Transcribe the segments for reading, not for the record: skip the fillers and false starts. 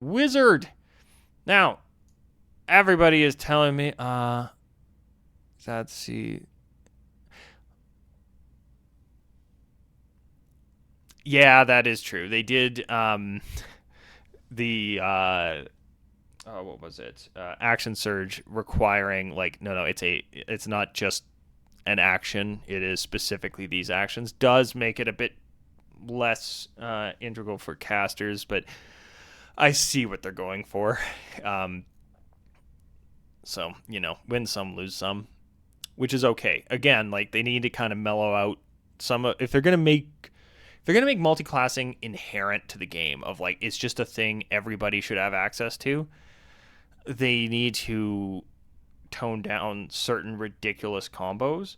Wizard. Now, everybody is telling me, let's see. Yeah, that is true. They did the what was it? Action surge requiring like no, it's not just an action. It is specifically these actions. Does make it a bit less integral for casters, but I see what they're going for. Um, so win some, lose some, which is okay. Again, like they need to kind of mellow out some if they're gonna make multi-classing inherent to the game of like it's just a thing everybody should have access to. They need to tone down certain ridiculous combos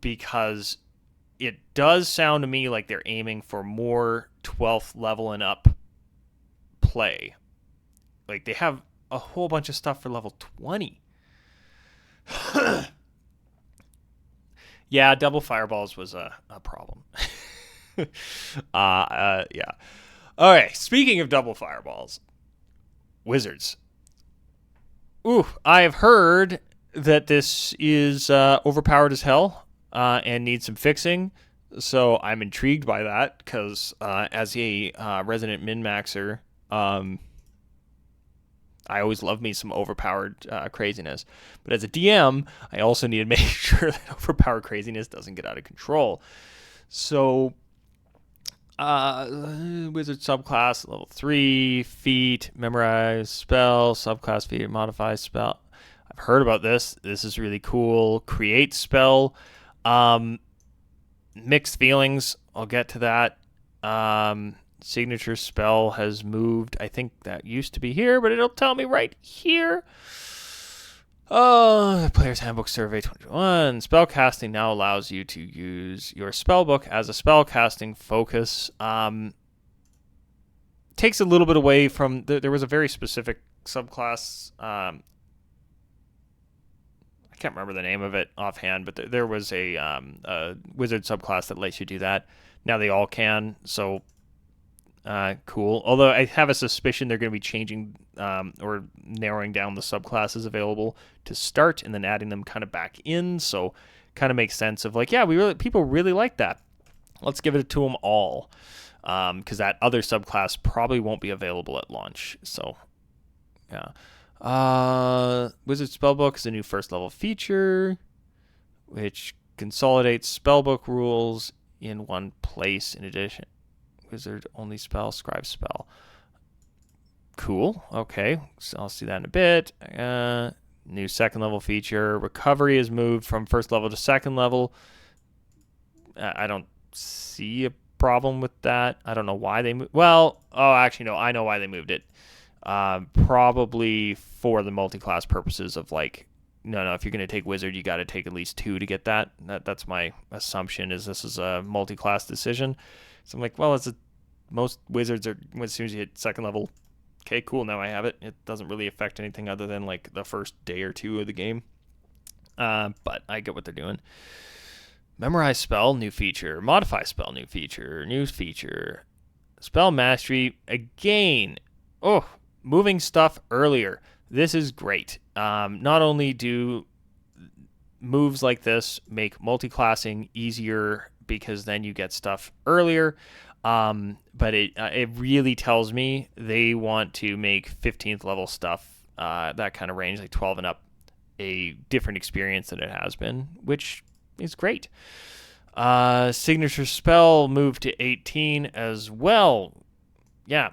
because it does sound to me like they're aiming for more 12th level and up play. Like they have a whole bunch of stuff for level 20. Yeah, double fireballs was a problem. Yeah. Okay, speaking of double fireballs, wizards. Ooh, I have heard that this is overpowered as hell and needs some fixing. So I'm intrigued by that because as a resident min maxer, I always love me some overpowered craziness. But as a DM, I also need to make sure that overpowered craziness doesn't get out of control. So wizard subclass level 3 feat, memorize spell, subclass feat, modify spell. I've heard about this. This is really cool. Create spell. Um, Mixed feelings. I'll get to that. Signature spell has moved. I think that used to be here, but it'll tell me right here. Player's Handbook Survey 21. Spellcasting now allows you to use your spellbook as a spellcasting focus. Takes a little bit away from. There was a very specific subclass. I can't remember the name of it offhand, but there was a wizard subclass that lets you do that. Now they all can, so cool. Although I have a suspicion they're going to be changing or narrowing down the subclasses available to start and then adding them kind of back in. So kind of makes sense of like, yeah, people really like that. Let's give it to them all because that other subclass probably won't be available at launch. So yeah. Wizard Spellbook is a new first level feature which consolidates spellbook rules in one place. In addition, wizard only spell, scribe spell. Cool. Okay, so I'll see that in a bit. New second level feature. Recovery is moved from first level to second level. I don't see a problem with that. I don't know why they moved. Well, actually, no. I know why they moved it. Probably for the multi-class purposes of like, no. If you're going to take wizard, you got to take at least 2 to get that. That's my assumption. Is this is a multi-class decision? So I'm like, well, most wizards are as soon as you hit second level. Okay, cool. Now I have it. It doesn't really affect anything other than like the first day or 2 of the game. But I get what they're doing. Memorize spell, new feature. Modify spell, new feature. New feature. Spell mastery again. Oh, moving stuff earlier. This is great. Not only do moves like this make multi-classing easier because then you get stuff earlier, but it really tells me they want to make 15th level stuff, that kind of range, like 12 and up, a different experience than it has been, which is great. Signature spell moved to 18 as well. Yeah,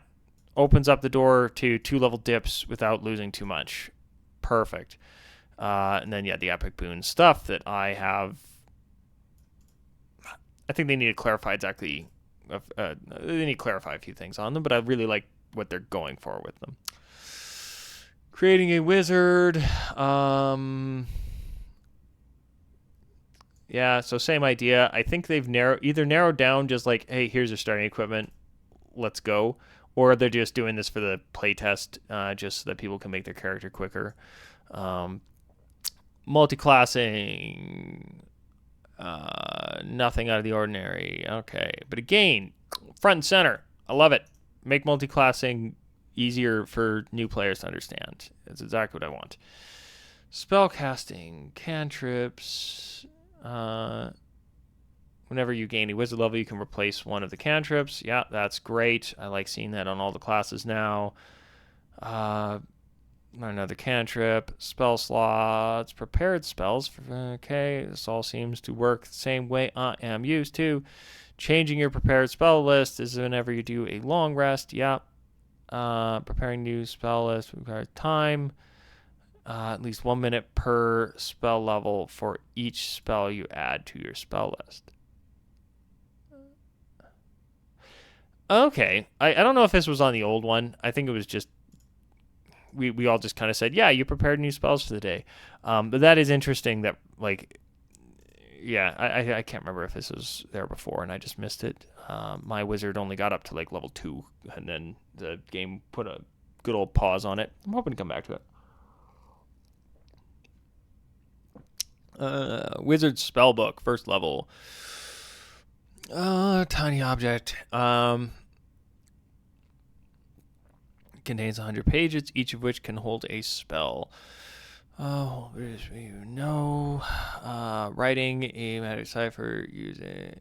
opens up the door to 2-level dips without losing too much. Perfect. And then, yeah, the epic boon stuff that I have. I think they need to clarify exactly. They need to clarify a few things on them, but I really like what they're going for with them. Creating a wizard. Yeah, so same idea. I think they've narrowed down just like, hey, here's your starting equipment. Let's go. Or they're just doing this for the playtest, just so that people can make their character quicker. Multi-classing, nothing out of the ordinary. Okay, but again, front and center. I love it. Make multi-classing easier for new players to understand. That's exactly what I want. Spellcasting, cantrips. Whenever you gain a wizard level, you can replace one of the cantrips. Yeah, that's great. I like seeing that on all the classes now. Another cantrip, spell slots, prepared spells. Okay, this all seems to work the same way I am used to. Changing your prepared spell list is whenever you do a long rest. Yeah. Preparing new spell list requires time. At least 1 minute per spell level for each spell you add to your spell list. Okay. I don't know if this was on the old one. I think it was just we all just kind of said, yeah, you prepared new spells for the day. But that is interesting that, like, yeah, I can't remember if this was there before and I just missed it. My wizard only got up to like level 2 and then the game put a good old pause on it. I'm hoping to come back to it. Wizard spellbook, first level. Tiny object. Contains 100 pages, each of which can hold a spell. Writing a magic cipher using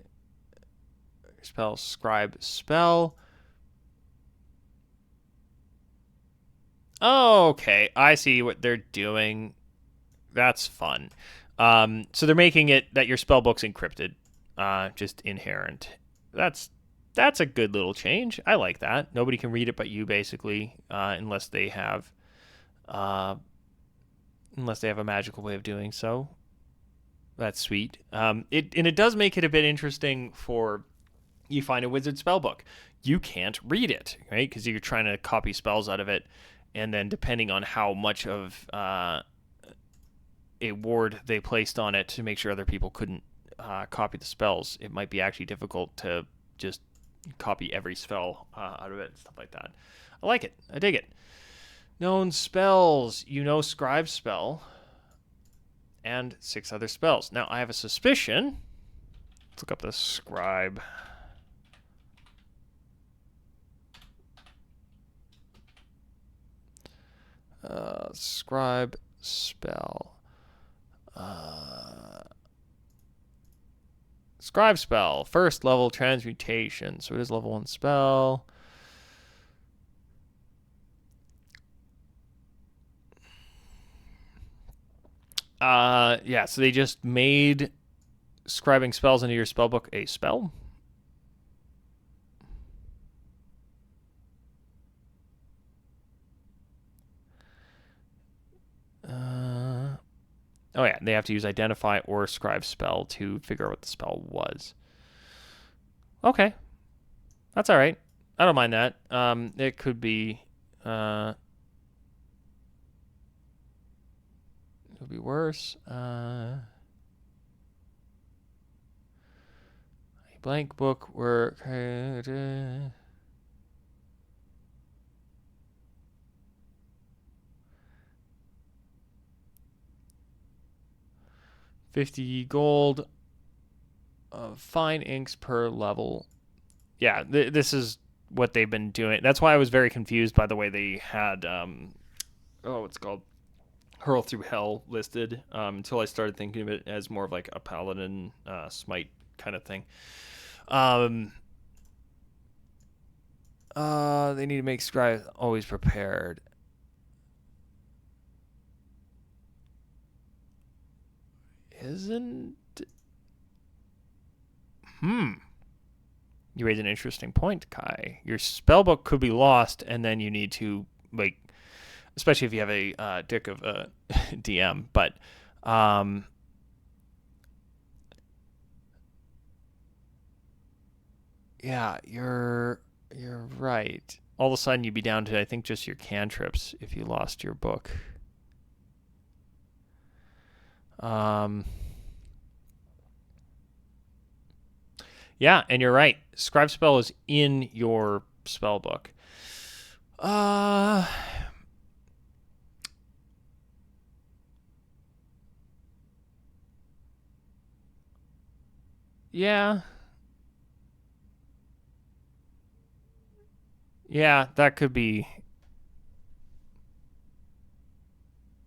spell scribe spell. Okay, I see what they're doing. That's fun. So they're making it that your spellbook's encrypted, just inherent. That's a good little change. I like that. Nobody can read it but you, basically, unless they have a magical way of doing so. That's sweet. It does make it a bit interesting for you find a wizard spellbook. You can't read it, right? Because you're trying to copy spells out of it, and then depending on how much of a ward they placed on it to make sure other people couldn't copy the spells, it might be actually difficult to just copy every spell out of it and stuff like that. I like it. I dig it. Known spells. Scribe spell and 6 other spells. Now, I have a suspicion. Let's look up the scribe. Scribe spell. Scribe spell, first level transmutation. So it is level 1 spell. So they just made scribing spells into your spellbook a spell. Oh yeah, they have to use identify or scribe spell to figure out what the spell was. Okay. That's all right. I don't mind that. It could be worse. A blank book work. 50 gold. Fine inks per level. Yeah, this is what they've been doing. That's why I was very confused by the way they had what's called Hurl Through Hell listed, until I started thinking of it as more of like a paladin smite kind of thing. They need to make scribe always prepared. Isn't... You raise an interesting point, Kai. Your spellbook could be lost, and then you need to, like, especially if you have a dick of a DM. But yeah, you're right. All of a sudden, you'd be down to, I think, just your cantrips if you lost your book. Yeah, and you're right. Scribe spell is in your spell book. Yeah. Yeah, that could be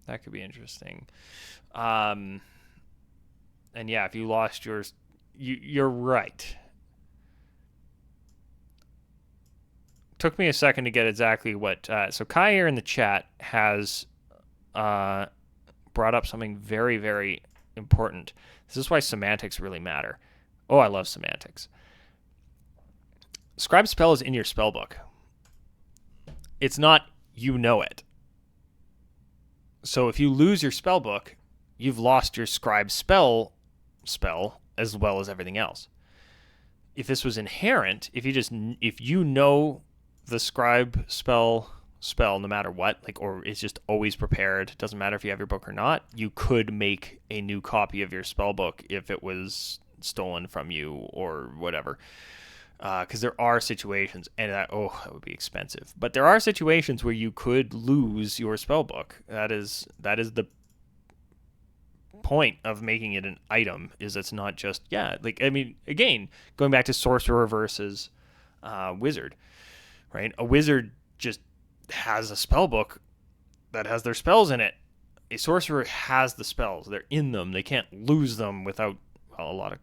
That could be interesting. And yeah, if you lost yours, you're right. Took me a second to get exactly what. So Kai here in the chat has brought up something very, very important. This is why semantics really matter. Oh, I love semantics. Scribe spell is in your spellbook. It's not you know it. So if you lose your spellbook, you've lost your scribe spell as well as everything else. If this was inherent, if you know the scribe spell no matter what, like, or it's just always prepared, doesn't matter if you have your book or not, you could make a new copy of your spell book if it was stolen from you or whatever. Because there are situations, and that would be expensive. But there are situations where you could lose your spell book. That is the point of making it an item. Is it's not just again, going back to sorcerer versus wizard, right? A wizard just has a spell book that has their spells in it. A sorcerer has the spells; they're in them. They can't lose them without a lot of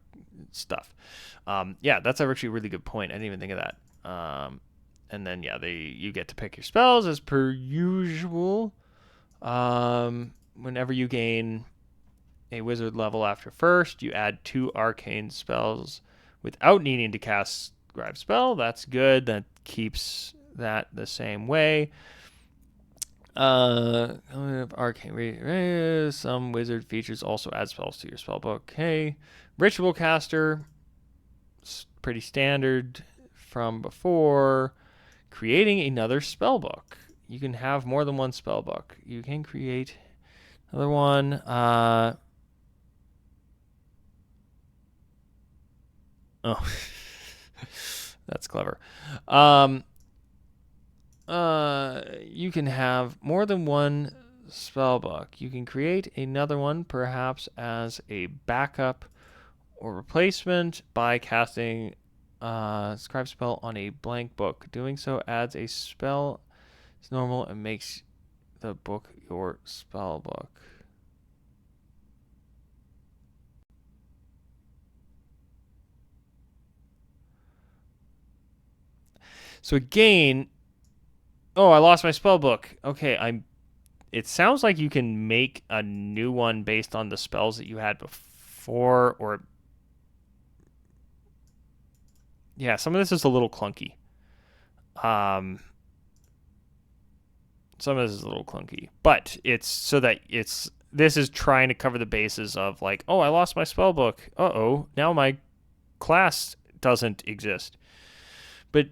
stuff. That's actually a really good point. I didn't even think of that. And then you get to pick your spells as per usual. Whenever you gain a wizard level after first, you add 2 arcane spells without needing to cast scribe spell. That's good. That keeps that the same way. Arcane. Some wizard features also add spells to your spellbook. Okay. Ritual caster, pretty standard from before. Creating another spellbook. You can have more than one spellbook. You can create another one. That's clever. You can have more than one spellbook. You can create another one, perhaps as a backup or replacement by casting scribe spell on a blank book. Doing so adds a spell as normal and makes the book your spell book. So again, I lost my spell book. Okay, it sounds like you can make a new one based on the spells that you had before, or some of this is a little clunky. Some of this is a little clunky, but it's so that this is trying to cover the bases of like, I lost my spell book. Now my class doesn't exist. But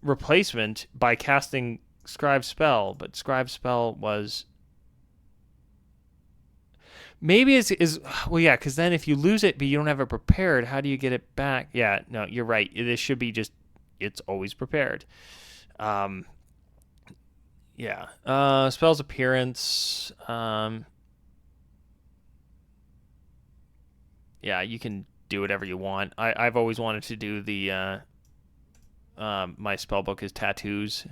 replacement by casting scribe spell, but scribe spell was maybe because then if you lose it but you don't have it prepared, how do you get it back? No, you're right. This should be just it's always prepared. Spell's appearance. You can do whatever you want. I've always wanted to do the my spellbook is tattoos.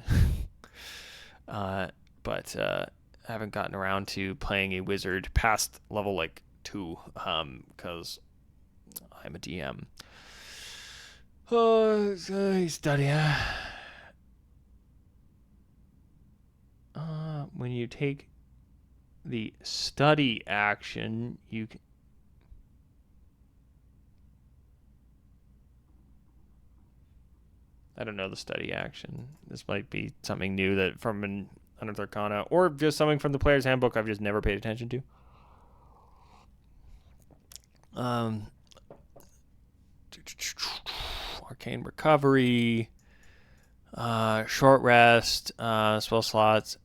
But I haven't gotten around to playing a wizard past level 2 because I'm a DM. Study. When you take the study action, you can. I don't know the study action. This might be something new that from an Unearthed Arcana, or just something from the player's handbook I've just never paid attention to. Arcane recovery, short rest, spell slots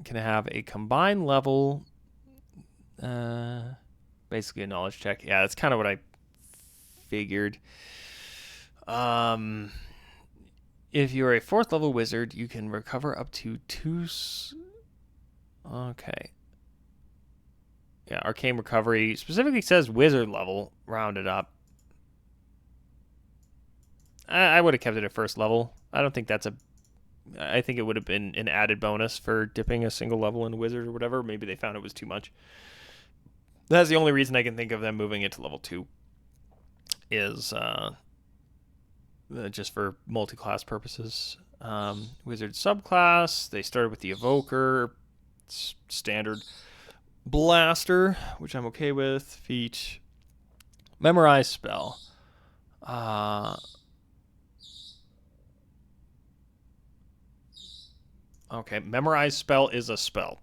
can have a combined level. Basically a knowledge check. Yeah, that's kind of what I figured. If you're a 4th level wizard, you can recover up to 2. Okay. Yeah, arcane recovery specifically says wizard level, rounded up. I would have kept it at 1st level. I don't think that's a I think it would have been an added bonus for dipping a single level in Wizard or whatever. Maybe they found it was too much. That's the only reason I can think of them moving it to level 2 is just for multi-class purposes. Wizard subclass, they started with the Evoker, standard Blaster, which I'm okay with. Feat, Memorize spell. Okay, Memorize spell is a spell.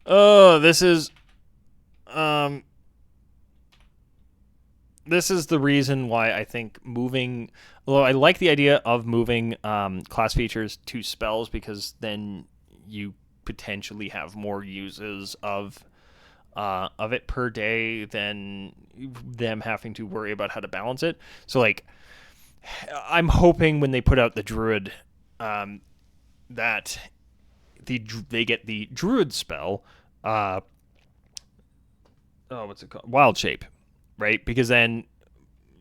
Oh, this is the reason why I think moving. Although I like the idea of moving class features to spells, because then you potentially have more uses of it per day than them having to worry about how to balance it. So like, I'm hoping when they put out the Druid, that they get the Druid spell. What's it called? Wild Shape, right? Because then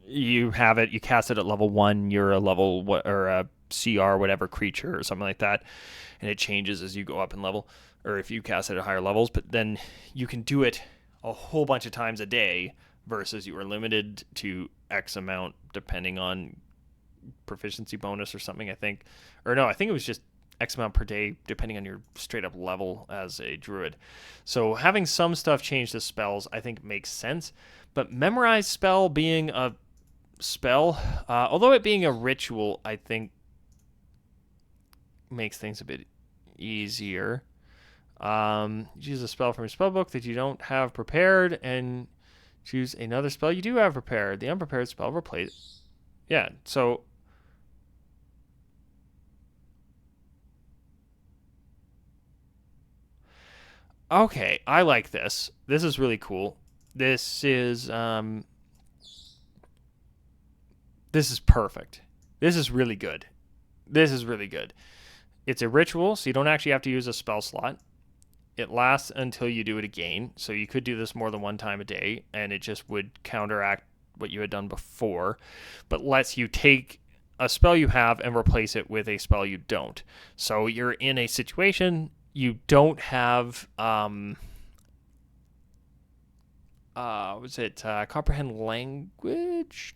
you have it, you cast it at level 1, you're a level or a CR whatever creature or something like that, and it changes as you go up in level, or if you cast it at higher levels. But then you can do it a whole bunch of times a day versus you are limited to X amount depending on proficiency bonus or something, I think. Or no, I think it was just X amount per day depending on your straight up level as a druid. So having some stuff change to spells I think makes sense. But Memorize spell being a spell, although it being a ritual, I think makes things a bit easier. Use a spell from your spellbook that you don't have prepared and choose another spell you do have prepared. The unprepared spell replace. Yeah, so okay, I like this. This is really cool. This is perfect. This is really good. This is really good. It's a ritual, so you don't actually have to use a spell slot. It lasts until you do it again, so you could do this more than one time a day, and it just would counteract what you had done before, but lets you take a spell you have and replace it with a spell you don't. So you're in a situation you don't have comprehend language?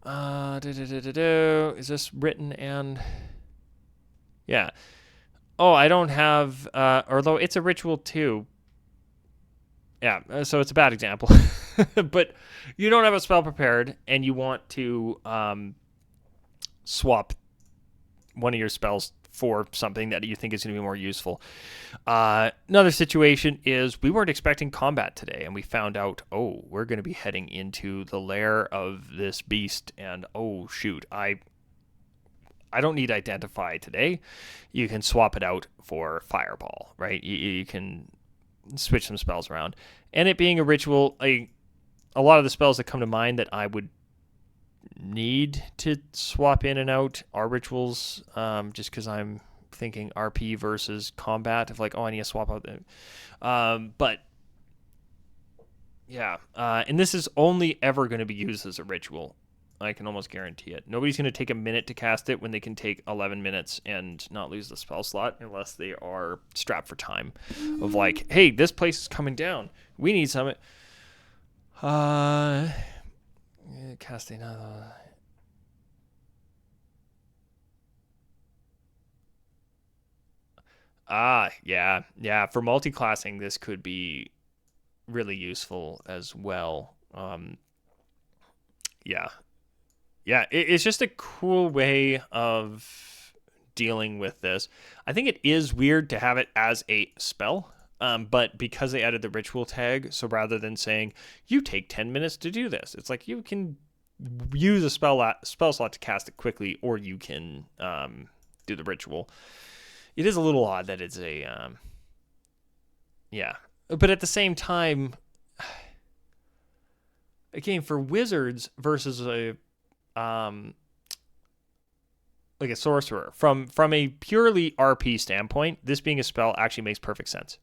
Is this written and yeah. Oh, I don't have although it's a ritual too. Yeah, so it's a bad example. But you don't have a spell prepared and you want to swap one of your spells for something that you think is going to be more useful. Another situation is we weren't expecting combat today, and we found out, oh, we're going to be heading into the lair of this beast, and oh, shoot, I don't need Identify today. You can swap it out for Fireball, right? You can switch some spells around. And it being a ritual, a lot of the spells that come to mind that I would need to swap in and out are rituals, just because I'm thinking RP versus combat of like, oh, I need to swap out but yeah, and this is only ever going to be used as a ritual. I can almost guarantee it. Nobody's going to take a minute to cast it when they can take 11 minutes and not lose the spell slot unless they are strapped for time of like, hey, this place is coming down, we need some casting. Yeah. For multi-classing, this could be really useful as well. Yeah. It's just a cool way of dealing with this. I think it is weird to have it as a spell. But because they added the ritual tag, so rather than saying you take 10 minutes to do this, it's like you can use a spell slot to cast it quickly, or you can do the ritual. It is a little odd that it's a but at the same time, again, for wizards versus a like a sorcerer, from a purely RP standpoint, this being a spell actually makes perfect sense.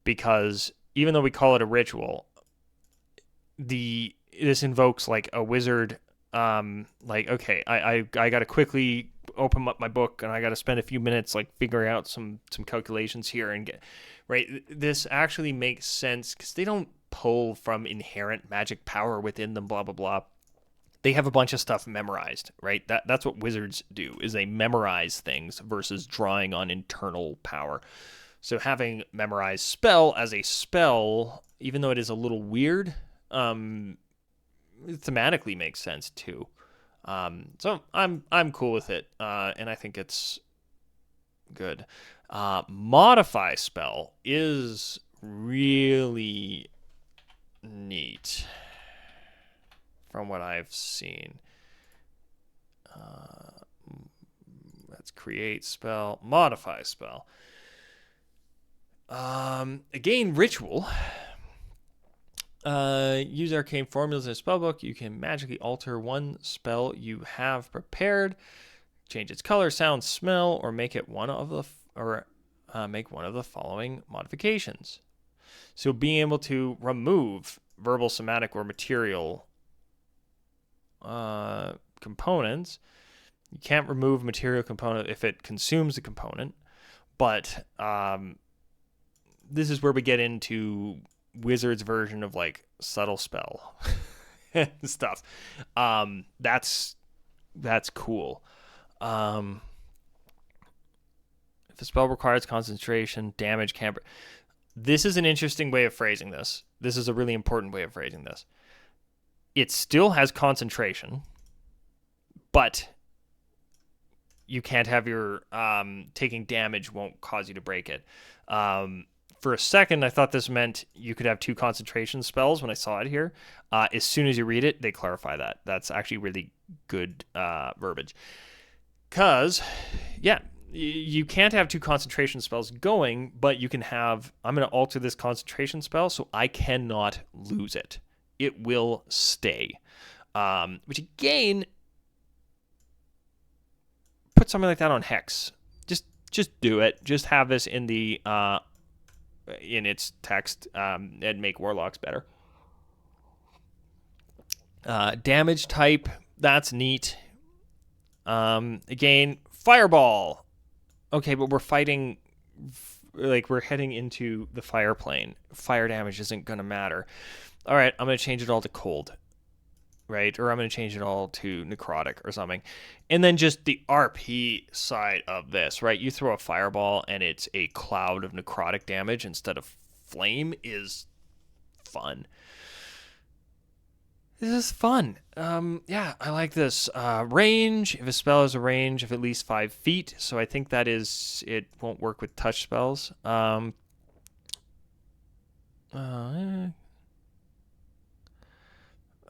Because even though we call it a ritual, this invokes like a wizard. Like, okay, I gotta quickly open up my book and I gotta spend a few minutes like figuring out some calculations here and get right. This actually makes sense because they don't pull from inherent magic power within them. Blah blah blah. They have a bunch of stuff memorized, right? That's what wizards do, is they memorize things versus drawing on internal power. So having memorized spell as a spell, even though it is a little weird, it thematically makes sense too. So I'm cool with it, and I think it's good. Modify spell is really neat from what I've seen. Let's create spell, modify spell. Again, ritual. Use arcane formulas in a spellbook. You can magically alter one spell you have prepared, change its color, sound, smell, or make it one of the make one of the following modifications. So being able to remove verbal, somatic, or material components. You can't remove material component if it consumes the component, but this is where we get into Wizard's version of like subtle spell and stuff. That's cool. If a spell requires concentration, damage can't. This is an interesting way of phrasing this. This is a really important way of phrasing this. It still has concentration, but you can't have your taking damage won't cause you to break it. For a second, I thought this meant you could have 2 concentration spells when I saw it here. As soon as you read it, they clarify that. That's actually really good verbiage. Because, yeah, you can't have 2 concentration spells going, but you can have, I'm going to alter this concentration spell so I cannot lose it. It will stay. Which again, put something like that on Hex. Just do it. Just have this in the in its text and make warlocks better. Damage type, that's neat. Again, fireball. Okay, but we're fighting, like we're heading into the fire plane. Fire damage isn't gonna matter. All right, I'm going to change it all to cold, right? Or I'm going to change it all to necrotic or something. And then just the RP side of this, right? You throw a fireball and it's a cloud of necrotic damage instead of flame is fun. This is fun. Yeah, I like this. Range, if a spell is a range of at least 5 feet. So I think that is, it won't work with touch spells.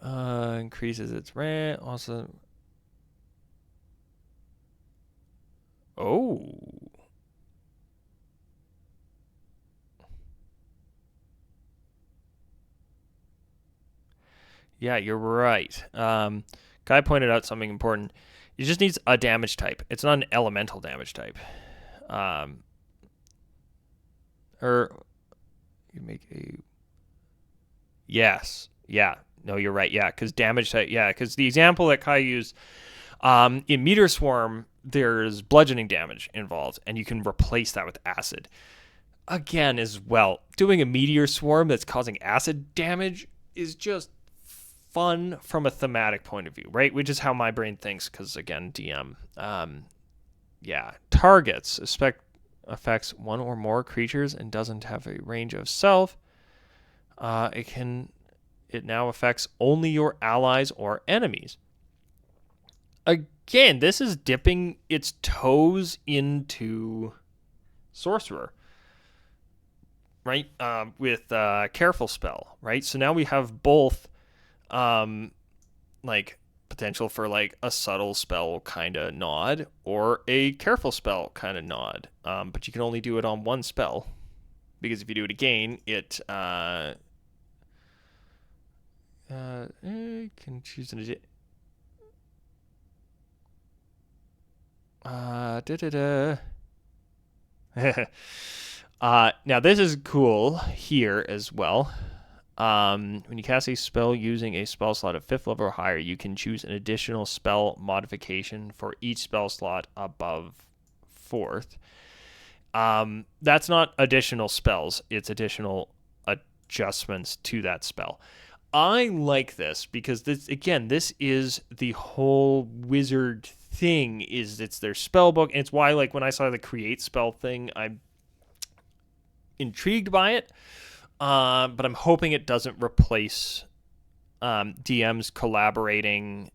Increases its range. Also, oh, yeah, you're right. Guy pointed out something important. It just needs a damage type. It's not an elemental damage type. Or you make a. Yes. Yeah. No, you're right. Yeah, because damage type. Yeah, because the example that Kai used in Meteor Swarm, there's bludgeoning damage involved, and you can replace that with acid. Again, as well, doing a Meteor Swarm that's causing acid damage is just fun from a thematic point of view, right? Which is how my brain thinks, because again, DM. Yeah, targets affects one or more creatures and doesn't have a range of self. It now affects only your allies or enemies. Again, this is dipping its toes into Sorcerer, right? With Careful Spell, right? So now we have both, like potential for like a subtle spell kind of nod or a careful spell kind of nod. But you can only do it on one spell, because if you do it again, it can choose an now this is cool here as well. When you cast a spell using a spell slot of 5th level or higher, you can choose an additional spell modification for each spell slot above 4th. That's not additional spells. It's additional adjustments to that spell. I like this because this is the whole wizard thing. It's their spell book, and it's why, like, when I saw the create spell thing, I'm intrigued by it. But I'm hoping it doesn't replace DMs collaborating.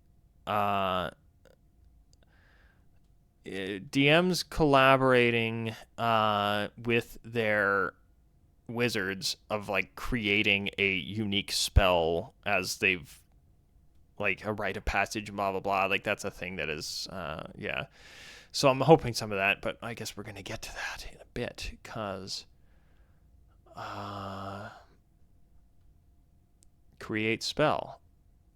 DMs collaborating with their wizards of like creating a unique spell as they've like a rite of passage, blah blah blah. Like that's a thing that is yeah. So I'm hoping some of that, but I guess we're gonna get to that in a bit because create spell.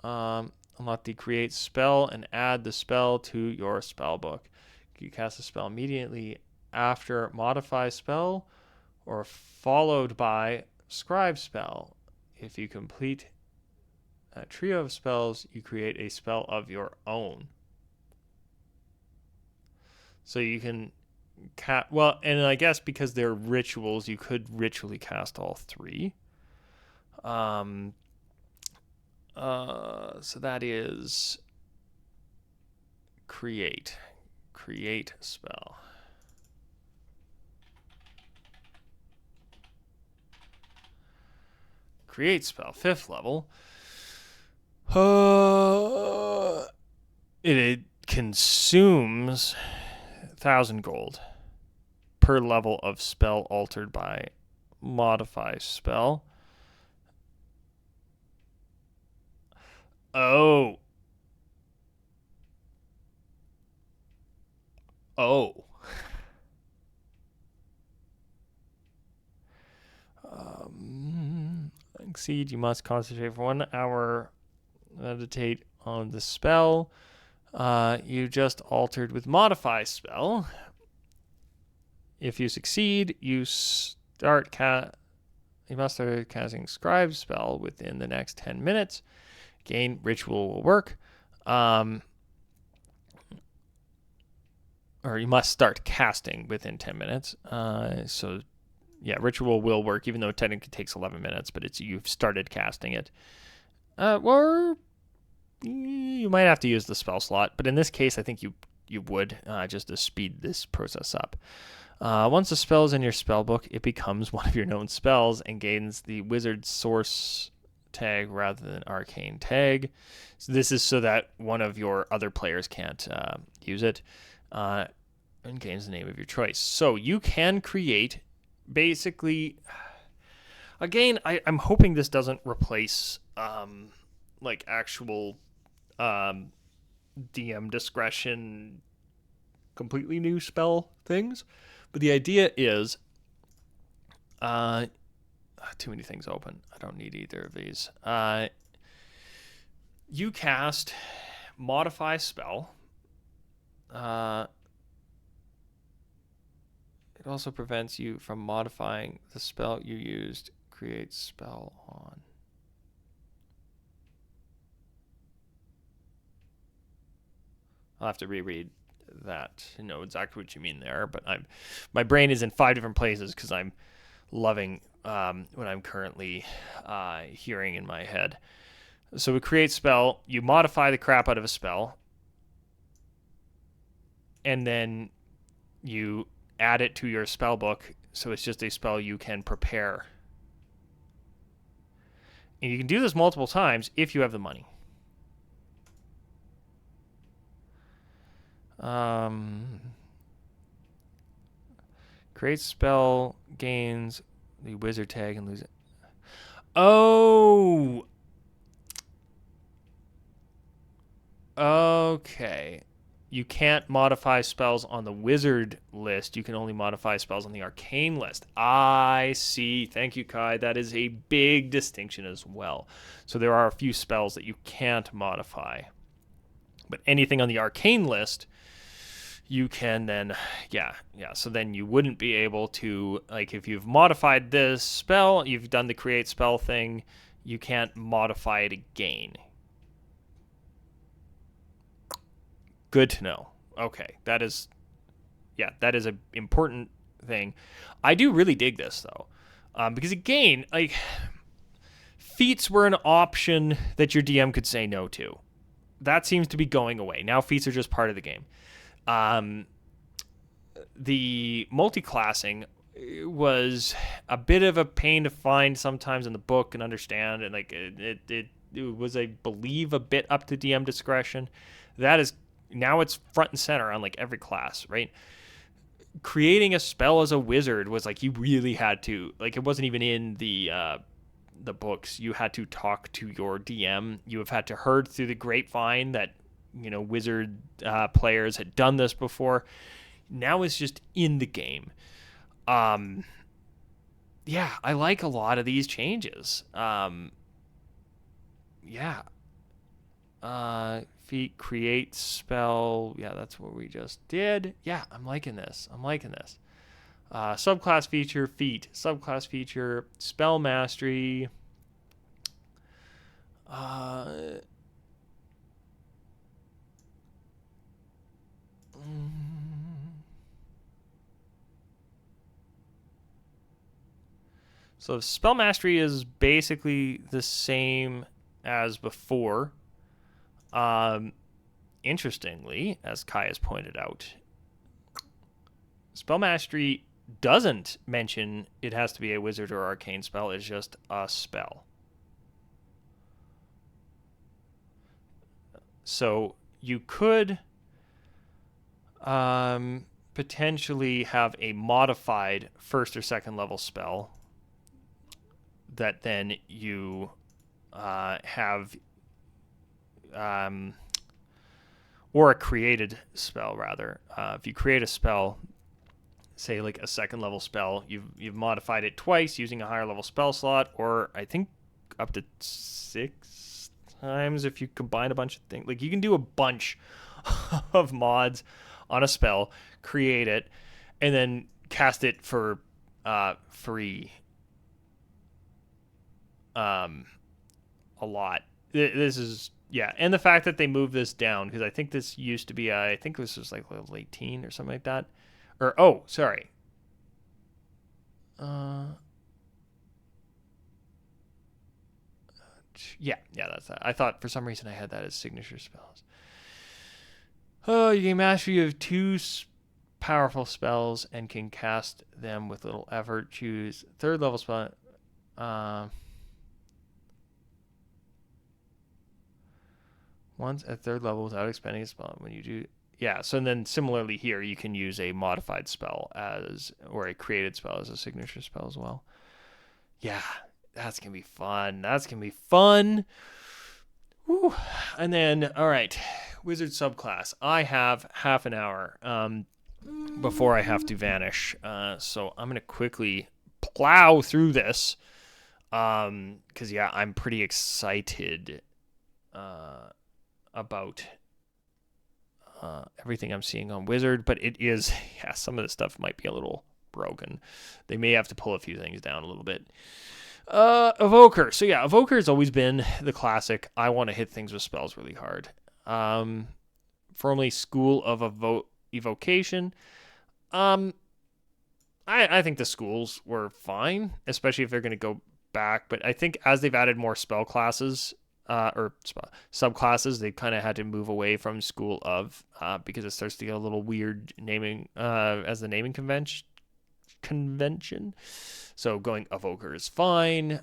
Unlock the create spell and add the spell to your spell book. You cast a spell immediately after modify spell or followed by scribe spell. If you complete a trio of spells, you create a spell of your own. So you can well, and I guess because they're rituals, you could ritually cast all 3. So that is create spell. Create spell, 5th level. It consumes 1,000 gold per level of spell altered by modify spell. Oh. Exceed, you must concentrate for 1 hour. Meditate on the spell you just altered with modify spell. If you succeed, you must start casting scribe spell within the next 10 minutes. Again, ritual will work. Or you must start casting within 10 minutes. So, yeah, ritual will work, even though it technically takes 11 minutes, but you've started casting it. Or you might have to use the spell slot, but in this case, I think you would, just to speed this process up. Once a spell is in your spell book, it becomes one of your known spells and gains the wizard source tag rather than arcane tag. So this is so that one of your other players can't use it, and gains the name of your choice. So you can create, basically, again, I'm hoping this doesn't replace like actual DM discretion, completely new spell things. But the idea is, too many things open. I don't need either of these. You cast modify spell. It also prevents you from modifying the spell you used. Create spell on. I'll have to reread that to know exactly what you mean there, but my brain is in 5 different places because I'm loving what I'm currently hearing in my head. So we create spell, you modify the crap out of a spell, and then you add it to your spell book, so it's just a spell you can prepare. And you can do this multiple times if you have the money. Create spell, gains the wizard tag, and lose it. Oh! Okay. You can't modify spells on the wizard list. You can only modify spells on the arcane list. I see. Thank you, Kai. That is a big distinction as well. So there are a few spells that you can't modify. But anything on the arcane list, you can then, yeah. So then you wouldn't be able to, like, if you've modified this spell, you've done the create spell thing, You can't modify it again. Good to know. Okay, that is an important thing. I do really dig this though, because again, like feats were an option that your DM could say no to. That seems to be going away now. Feats are just part of the game. The multi-classing was a bit of a pain to find sometimes in the book and understand, and like it was, I believe, a bit up to DM discretion. That is now it's front and center on like every class, right? Creating a spell as a wizard was like you really had to, like, it wasn't even in the books. You had to talk to your DM. You have had to heard through the grapevine that wizard players had done this before. Now it's just in the game. Yeah, I like a lot of these changes. Yeah. Feat, create, spell. Yeah, that's what we just did. Yeah, I'm liking this. Subclass feature, feat. Subclass feature, spell mastery. So spell mastery is basically the same as before. Interestingly, as Kai has pointed out, spell mastery doesn't mention it has to be a wizard or arcane spell. It's just a spell. So you could potentially have a modified first or second level spell that then you have, or a created spell rather. If you create a spell, say like a second level spell, you've modified it twice using a higher level spell slot, or I think up to 6 times if you combine a bunch of things. Like you can do a bunch of mods on a spell, create it, and then cast it for free. A lot. This is, yeah, and the fact that they moved this down, because I think this used to be, I think this was like level 18 or something like that. Or, oh, sorry. Yeah, that's that. I thought for some reason I had that as signature spells. Oh, you gain mastery of 2 powerful spells and can cast them with little effort. Choose third level spell. Once at third level without expending a spell. When you do, yeah. So then similarly here, you can use a modified spell or a created spell as a signature spell as well. Yeah, that's gonna be fun. Woo. And then, all right, wizard subclass. I have half an hour before I have to vanish. So I'm gonna quickly plow through this. Because yeah, I'm pretty excited about everything I'm seeing on Wizard, but it is, yeah, some of the stuff might be a little broken. They may have to pull a few things down a little bit. Evoker. So yeah, Evoker has always been the classic. I want to hit things with spells really hard. Firmly school of evocation. I think the schools were fine, especially if they're going to go back. But I think as they've added more spell classes, or subclasses, they kind of had to move away from school of, because it starts to get a little weird naming as the naming convention. So going Evoker is fine.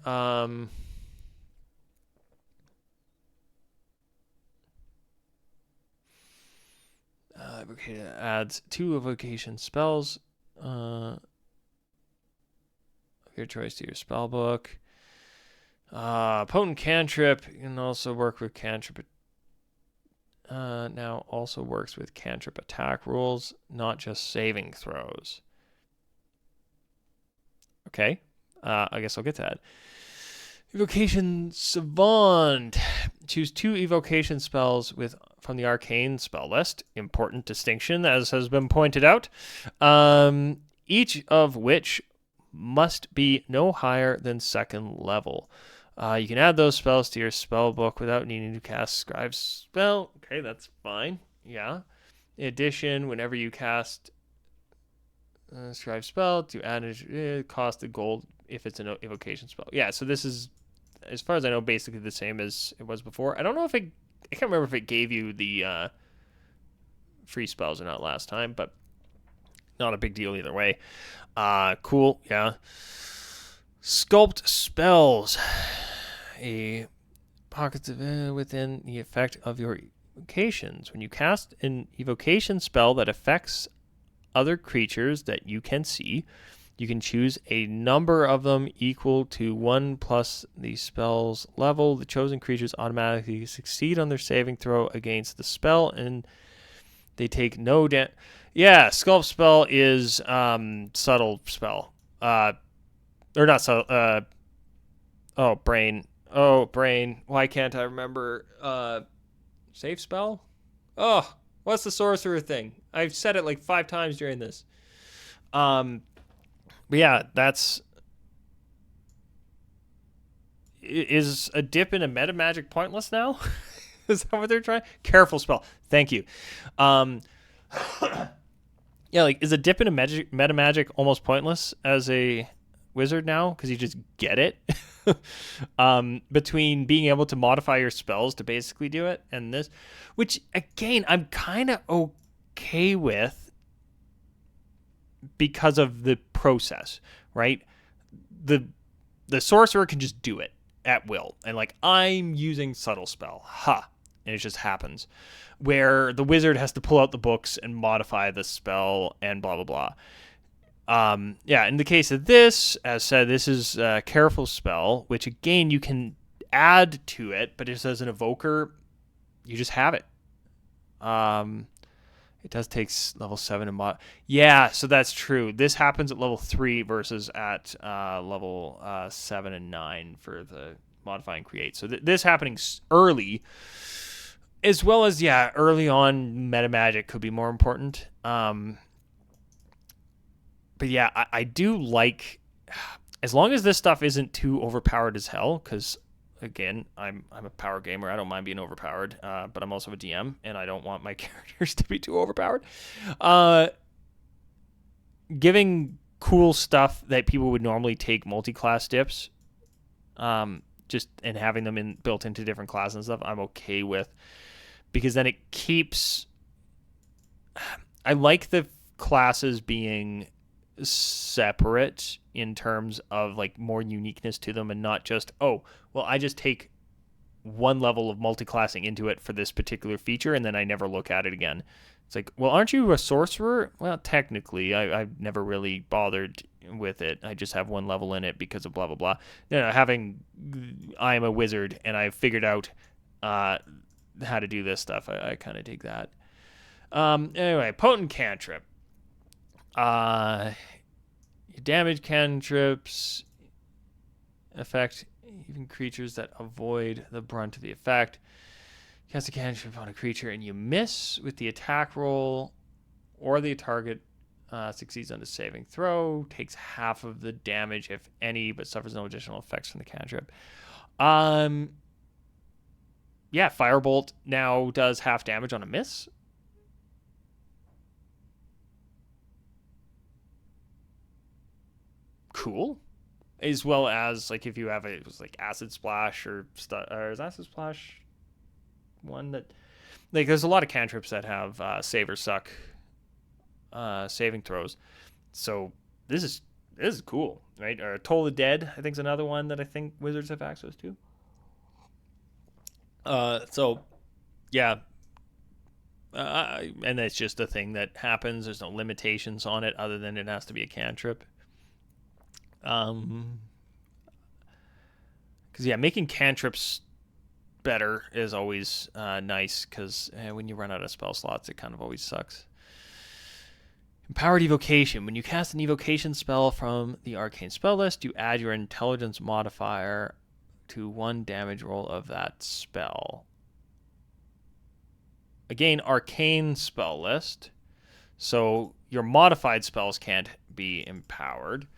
Evocation adds 2 evocation spells. Your choice to your spell book. Potent cantrip can also work with cantrip. Now also works with cantrip attack rules, not just saving throws. Okay, I guess I'll get to that. Evocation Savant. Choose 2 evocation spells from the arcane spell list. Important distinction, as has been pointed out. Each of which must be no higher than 2nd level. You can add those spells to your spell book without needing to cast Scribe's spell. Okay, that's fine. Yeah. In addition, whenever you cast Scribe spell, to add it cost a gold if it's an evocation spell. Yeah, so this is, as far as I know, basically the same as it was before. I don't know if it, I can't remember if it gave you the free spells or not last time, but not a big deal either way. Cool, yeah. Sculpt spells. A pockets of within the effect of your evocations. When you cast an evocation spell that affects other creatures that you can see, you can choose a number of them equal to 1 plus the spell's level. The chosen creatures automatically succeed on their saving throw against the spell, and they take no damage. Yeah, Sculpt spell is subtle spell. Or not subtle. Brain. Oh, brain. Why can't I remember? Save spell? Oh, what's the sorcerer thing? I've said it like 5 times during this. But yeah, that's... Is a dip in a meta magic pointless now? Is that what they're trying? Careful spell. Thank you. Yeah, like, is a dip in a meta magic almost pointless as a wizard now? Because you just get it? Between being able to modify your spells to basically do it and this, which, again, I'm kind of okay with because of the process, right? The sorcerer can just do it at will. And, like, I'm using subtle spell. And it just happens. Where the wizard has to pull out the books and modify the spell and blah, blah, blah. Yeah, in the case of this, as said, this is a careful spell, which, again, you can add to it, but just as an evoker, you just have it. It does take level 7 to mod. Yeah, so that's true. This happens at level 3 versus at level 7 and 9 for the modify and create. So this happening early, as well as, yeah, early on meta magic could be more important. But yeah, I do like, as long as this stuff isn't too overpowered as hell, because again, I'm a power gamer. I don't mind being overpowered, but I'm also a DM, and I don't want my characters to be too overpowered. Giving cool stuff that people would normally take multi-class dips, just and having them built into different classes and stuff, I'm okay with, because then it keeps. I like the classes being separate in terms of like more uniqueness to them, and not just, oh, well, I just take one level of multi-classing into it for this particular feature and then I never look at it again. It's like, well, aren't you a sorcerer? Well, technically, I've never really bothered with it. I just have one level in it because of blah, blah, blah. I am a wizard and I've figured out how to do this stuff. I kind of dig that. Anyway, potent cantrip. Your damage cantrips affect even creatures that avoid the brunt of the effect. Cast a cantrip on a creature and you miss with the attack roll, or the target succeeds on the saving throw, takes half of the damage, if any, but suffers no additional effects from the cantrip. Yeah, Firebolt now does half damage on a miss. Cool. As well as, like, if you have it was like Acid Splash or is Acid Splash one that, like, there's a lot of cantrips that have save or suck saving throws. So this is cool, right? Or Toll the Dead, I think, is another one that I think wizards have access to. So yeah, and it's just a thing that happens. There's no limitations on it other than it has to be a cantrip. Because yeah, making cantrips better is always nice, because when you run out of spell slots, it kind of always sucks. Empowered Evocation. When you cast an evocation spell from the arcane spell list, you add your intelligence modifier to 1 damage roll of that spell. Again, arcane spell list, so your modified spells can't be empowered.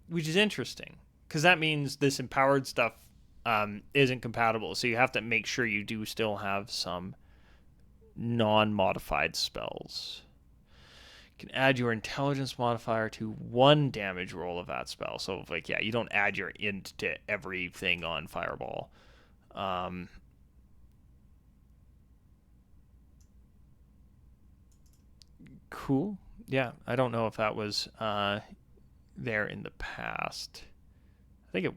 which is interesting because that means this empowered stuff isn't compatible. So you have to make sure you do still have some non-modified spells. You can add your intelligence modifier to 1 damage roll of that spell. So, like, yeah, you don't add your int to everything on Fireball. Cool. Yeah, I don't know if that was there in the past. I think it.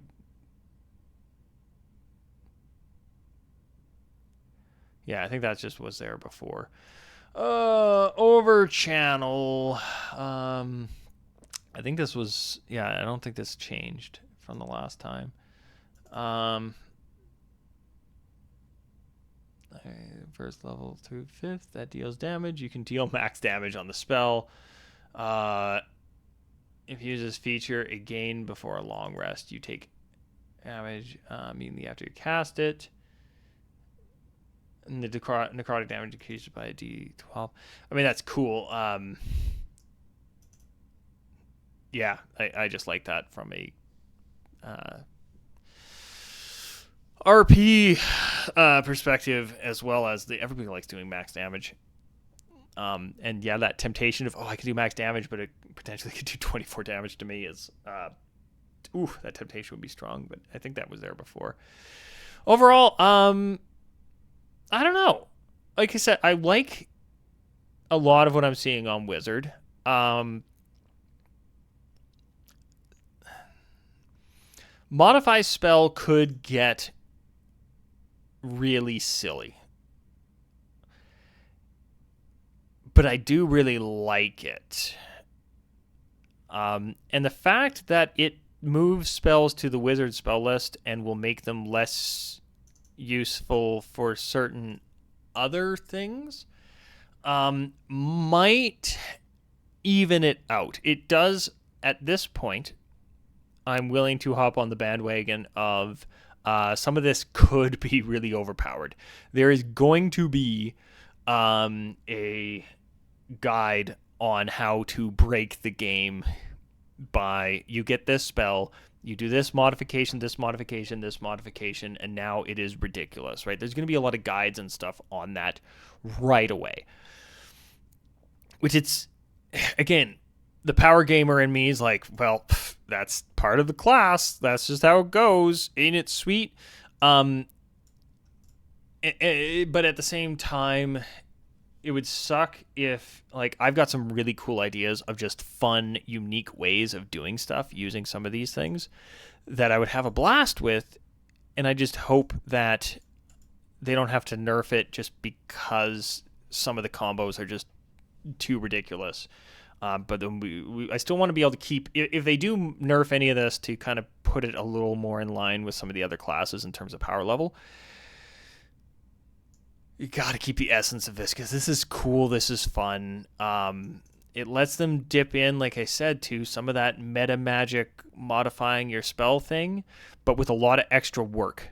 Yeah, I think that just was there before. Over channel. I think this was. Yeah, I don't think this changed from the last time. First level through 5th, that deals damage. You can deal max damage on the spell. If you use this feature, again before a long rest, you take damage immediately after you cast it. And the necrotic damage decreases by a d12. I mean, that's cool. Yeah, I just like that from a RP perspective, as well as everybody likes doing max damage. And yeah, that temptation of, I could do max damage, but it potentially could do 24 damage to me is, that temptation would be strong, but I think that was there before. Overall, I don't know. Like I said, I like a lot of what I'm seeing on Wizard. Modify spell could get really silly, but I do really like it. And the fact that it moves spells to the Wizard spell list and will make them less useful for certain other things might even it out. It does, at this point, I'm willing to hop on the bandwagon of some of this could be really overpowered. There is going to be a guide on how to break the game by, you get this spell, you do this modification, this modification, this modification, and now it is ridiculous, right? There's going to be a lot of guides and stuff on that right away. Which it's, again, the power gamer in me is like, well, that's part of the class. That's just how it goes. Ain't it sweet? But at the same time, it would suck if, like, I've got some really cool ideas of just fun, unique ways of doing stuff using some of these things that I would have a blast with, and I just hope that they don't have to nerf it just because some of the combos are just too ridiculous. But then I still want to be able to keep, if they do nerf any of this, to kind of put it a little more in line with some of the other classes in terms of power level. You got to keep the essence of this because this is cool. This is fun. It lets them dip in, like I said, to some of that meta magic modifying your spell thing, but with a lot of extra work,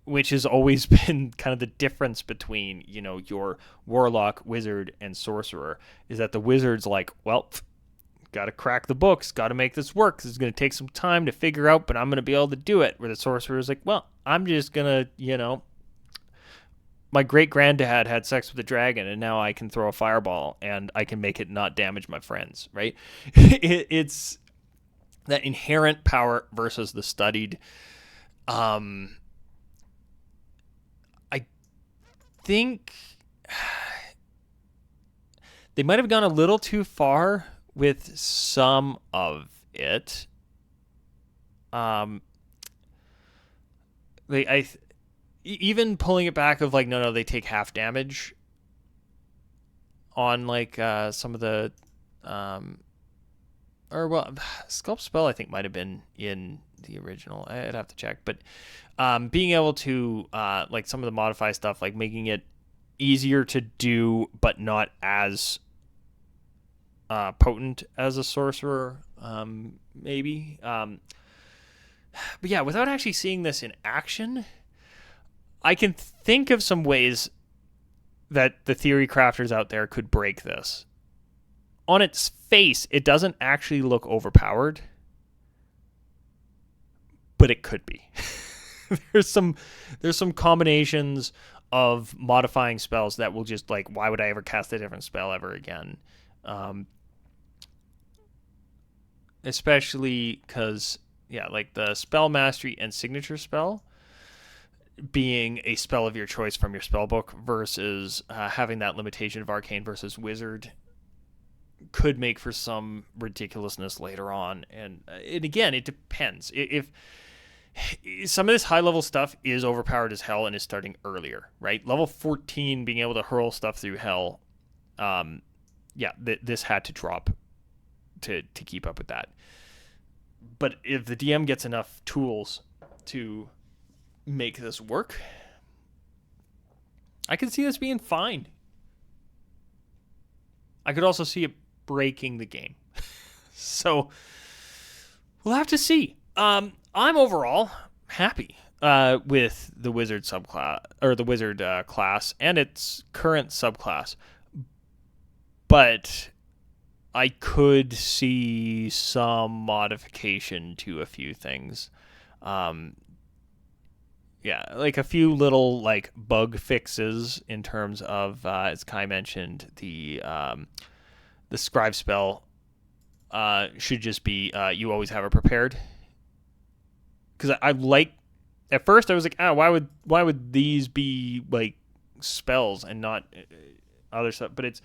which has always been kind of the difference between, your warlock, wizard, and sorcerer, is that the wizard's like, well, got to crack the books, got to make this work. This is going to take some time to figure out, but I'm going to be able to do it. Where the sorcerer is like, well, I'm just going to, my great-granddad had sex with a dragon, and now I can throw a fireball, and I can make it not damage my friends, right? It's that inherent power versus the studied. I think they might have gone a little too far with some of it. Even pulling it back of like, no, they take half damage on like some of the Sculpt Spell I think might have been in the original. I'd have to check, but being able to like some of the modify stuff, like making it easier to do but not as potent as a sorcerer, maybe. But yeah, without actually seeing this in action, I can think of some ways that the theory crafters out there could break this. on its face, it doesn't actually look overpowered, but it could be. there's some combinations of modifying spells that will just like, why would I ever cast a different spell ever again? Especially because, yeah, like the spell mastery and signature spell being a spell of your choice from your spell book versus having that limitation of arcane versus wizard could make for some ridiculousness later on. And again, it depends. If some of this high level stuff is overpowered as hell and is starting earlier, right? Level 14 being able to hurl stuff through hell, this had to drop to keep up with that. But if the DM gets enough tools to make this work, I can see this being fine. I could also see it breaking the game. So we'll have to see. I'm overall happy with the wizard subclass, or the wizard class and its current subclass. But I could see some modification to a few things. Like a few little like bug fixes in terms of, as Kai mentioned, the scribe spell should just be you always have it prepared. Because I like, at first I was like, why would these be like spells and not other stuff? But it's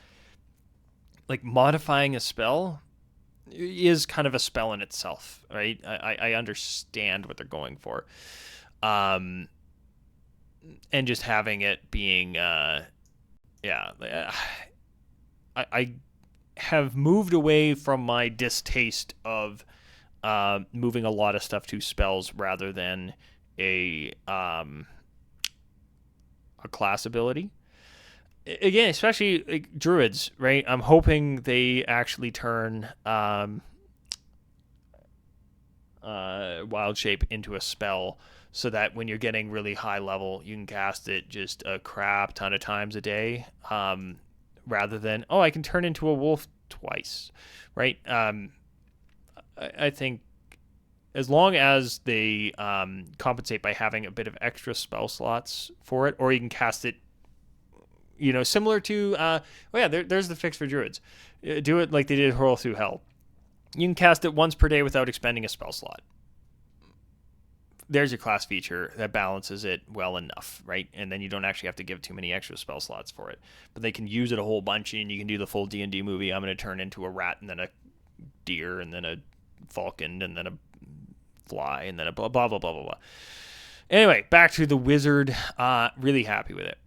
like modifying a spell is kind of a spell in itself, right? I understand what they're going for. And just having it being, I have moved away from my distaste of moving a lot of stuff to spells rather than a class ability. Again, especially like druids, right? I'm hoping they actually turn wild shape into a spell, so that when you're getting really high level, you can cast it just a crap ton of times a day, rather than, I can turn into a wolf twice, right? I think as long as they compensate by having a bit of extra spell slots for it, or you can cast it, similar to, there's the fix for druids. Do it like they did Hurl Through Hell. You can cast it once per day without expending a spell slot. There's your class feature that balances it well enough, right? And then you don't actually have to give too many extra spell slots for it. But they can use it a whole bunch, and you can do the full D&D movie. I'm going to turn into a rat, and then a deer, and then a falcon, and then a fly, and then a blah, blah, blah, blah, blah, blah. Anyway, back to the wizard. Really happy with it.